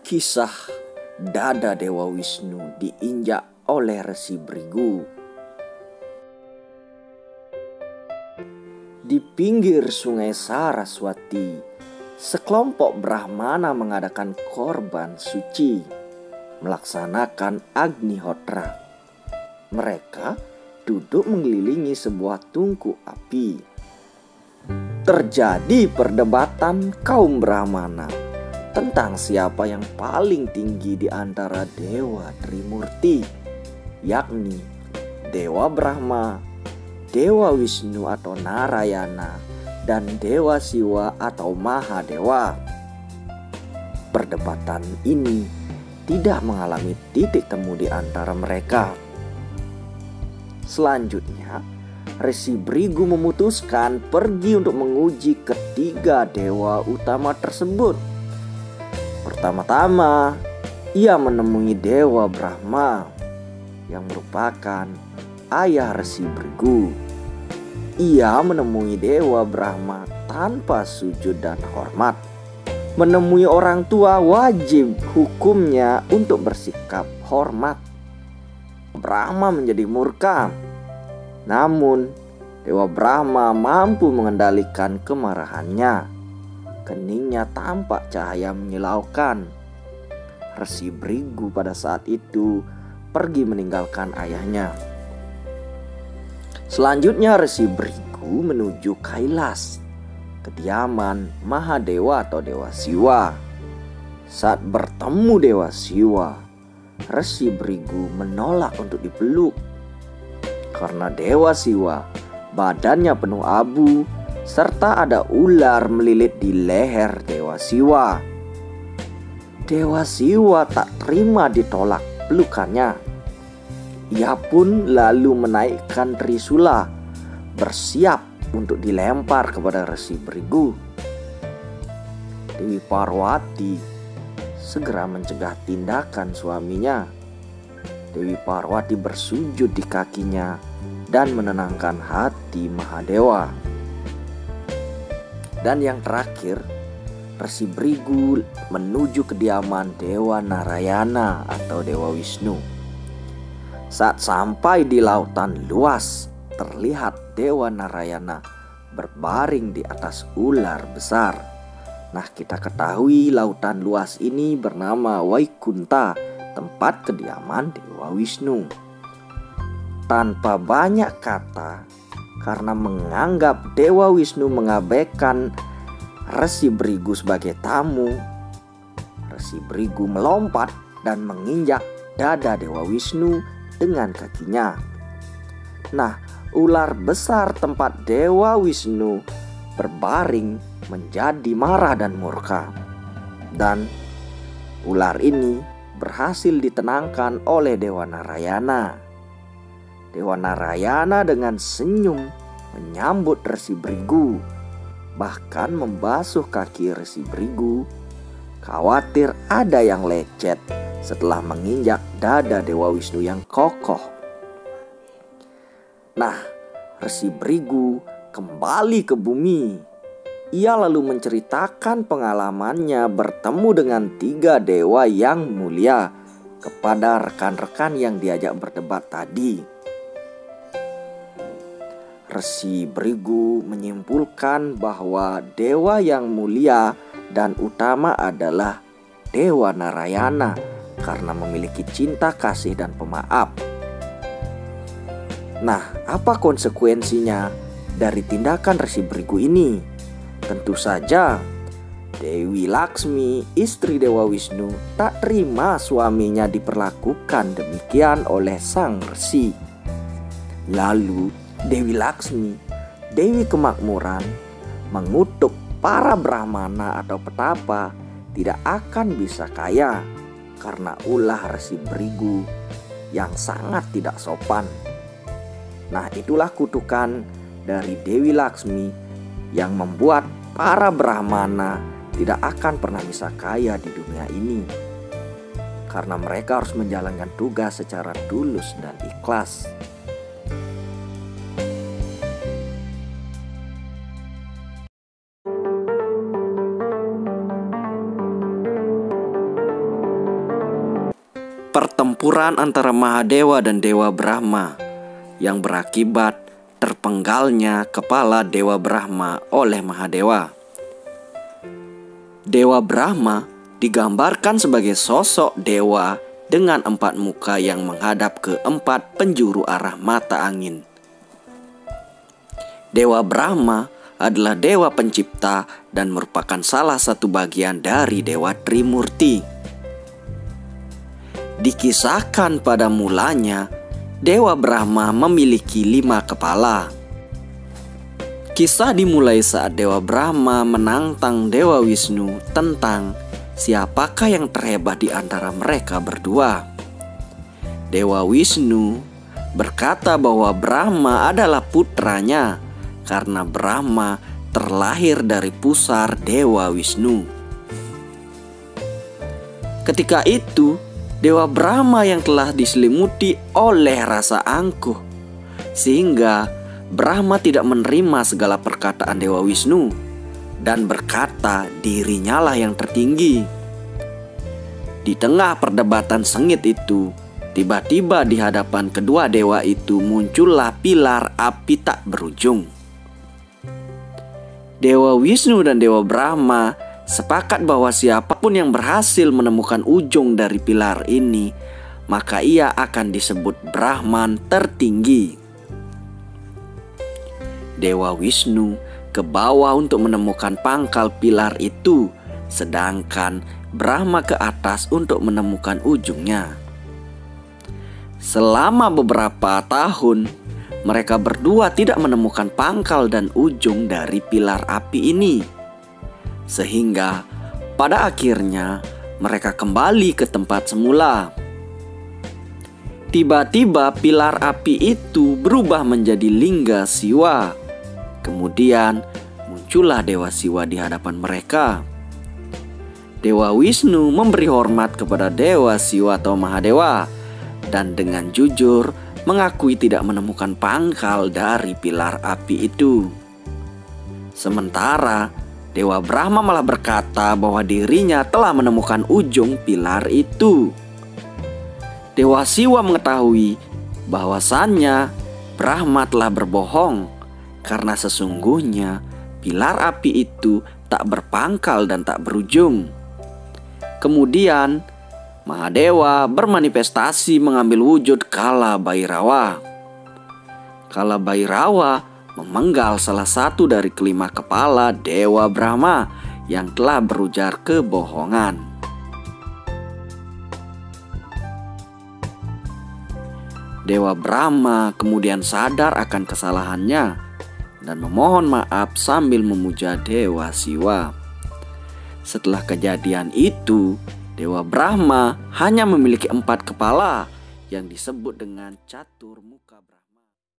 Kisah dada Dewa Wisnu diinjak oleh Resi Brigu. Di pinggir sungai Saraswati, sekelompok Brahmana mengadakan korban suci, melaksanakan Agnihotra. Mereka duduk mengelilingi sebuah tungku api. Terjadi perdebatan kaum Brahmana tentang siapa yang paling tinggi di antara Dewa Trimurti, yakni Dewa Brahma, Dewa Wisnu atau Narayana, dan Dewa Siwa atau Mahadewa. Perdebatan ini tidak mengalami titik temu di antara mereka. Selanjutnya, Resi Brigu memutuskan pergi untuk menguji ketiga dewa utama tersebut. Pertama-tama, ia menemui Dewa Brahma yang merupakan ayah Resi Brigu. Ia menemui Dewa Brahma tanpa sujud dan hormat. Menemui orang tua wajib hukumnya untuk bersikap hormat. Brahma menjadi murka. Namun, Dewa Brahma mampu mengendalikan kemarahannya. Keningnya tampak cahaya menyilaukan. Resi Brigu pada saat itu pergi meninggalkan ayahnya. Selanjutnya Resi Brigu menuju Kailas, kediaman Mahadewa atau Dewa Siwa. Saat bertemu Dewa Siwa, Resi Brigu menolak untuk dipeluk. Karena Dewa Siwa badannya penuh abu, serta ada ular melilit di leher Dewa Siwa. Dewa Siwa tak terima ditolak pelukannya. Ia pun lalu menaikkan trisula, bersiap untuk dilempar kepada Resi Brigu. Dewi Parwati segera mencegah tindakan suaminya. Dewi Parwati bersujud di kakinya dan menenangkan hati Mahadewa. Dan yang terakhir, Resi Brigu menuju kediaman Dewa Narayana atau Dewa Wisnu. Saat sampai di lautan luas, terlihat Dewa Narayana berbaring di atas ular besar. Nah, kita ketahui lautan luas ini bernama Waikunta, tempat kediaman Dewa Wisnu. Tanpa banyak kata, karena menganggap Dewa Wisnu mengabaikan Resi Brigu sebagai tamu, Resi Brigu melompat dan menginjak dada Dewa Wisnu dengan kakinya. Nah, ular besar tempat Dewa Wisnu berbaring menjadi marah dan murka. Dan ular ini berhasil ditenangkan oleh Dewa Narayana. Dewa Narayana dengan senyum menyambut Resi Brigu, bahkan membasuh kaki Resi Brigu, khawatir ada yang lecet setelah menginjak dada Dewa Wisnu yang kokoh. Nah, Resi Brigu kembali ke bumi. Ia lalu menceritakan pengalamannya bertemu dengan tiga dewa yang mulia kepada rekan-rekan yang diajak berdebat tadi. Resi Brigu menyimpulkan bahwa dewa yang mulia dan utama adalah Dewa Narayana karena memiliki cinta kasih dan pemaaf. Nah, apa konsekuensinya dari tindakan Resi Brigu ini? Tentu saja Dewi Laksmi, istri Dewa Wisnu, tak terima suaminya diperlakukan demikian oleh sang resi. Lalu Dewi Laksmi, Dewi Kemakmuran, mengutuk para Brahmana atau petapa tidak akan bisa kaya karena ulah Resi Brigu yang sangat tidak sopan. Nah, itulah kutukan dari Dewi Laksmi yang membuat para Brahmana tidak akan pernah bisa kaya di dunia ini, karena mereka harus menjalankan tugas secara tulus dan ikhlas. pertempuran antara Mahadewa dan Dewa Brahma yang berakibat terpenggalnya kepala Dewa Brahma oleh Mahadewa. Dewa Brahma digambarkan sebagai sosok dewa dengan 4 muka yang menghadap ke 4 penjuru arah mata angin. Dewa Brahma adalah dewa pencipta dan merupakan salah satu bagian dari Dewa Trimurti. Dikisahkan pada mulanya, Dewa Brahma memiliki 5 kepala. Kisah dimulai saat Dewa Brahma menantang Dewa Wisnu tentang siapakah yang terhebat di antara mereka berdua. Dewa Wisnu berkata bahwa Brahma adalah putranya karena Brahma terlahir dari pusar Dewa Wisnu. Ketika itu, Dewa Brahma yang telah diselimuti oleh rasa angkuh, sehingga Brahma tidak menerima segala perkataan Dewa Wisnu dan berkata dirinya lah yang tertinggi. Di tengah perdebatan sengit itu, tiba-tiba di hadapan kedua dewa itu muncullah pilar api tak berujung. Dewa Wisnu dan Dewa Brahma sepakat bahwa siapapun yang berhasil menemukan ujung dari pilar ini, maka ia akan disebut Brahman tertinggi. Dewa Wisnu ke bawah untuk menemukan pangkal pilar itu, sedangkan Brahma ke atas untuk menemukan ujungnya. Selama beberapa tahun, mereka berdua tidak menemukan pangkal dan ujung dari pilar api ini. Sehingga pada akhirnya mereka kembali ke tempat semula. Tiba-tiba pilar api itu berubah menjadi lingga Siwa. Kemudian muncullah Dewa Siwa di hadapan mereka. Dewa Wisnu memberi hormat kepada Dewa Siwa atau Mahadewa dan dengan jujur mengakui tidak menemukan pangkal dari pilar api itu. Sementara Dewa Brahma malah berkata bahwa dirinya telah menemukan ujung pilar itu. Dewa Siwa mengetahui bahwasannya Brahma telah berbohong, karena sesungguhnya pilar api itu tak berpangkal dan tak berujung. Kemudian Mahadewa bermanifestasi mengambil wujud Kala Bhairawa. Kala Bhairawa memenggal salah satu dari kelima kepala Dewa Brahma yang telah berujar kebohongan. Dewa Brahma kemudian sadar akan kesalahannya dan memohon maaf sambil memuja Dewa Siwa. Setelah kejadian itu, Dewa Brahma hanya memiliki 4 kepala yang disebut dengan Catur Muka Brahma.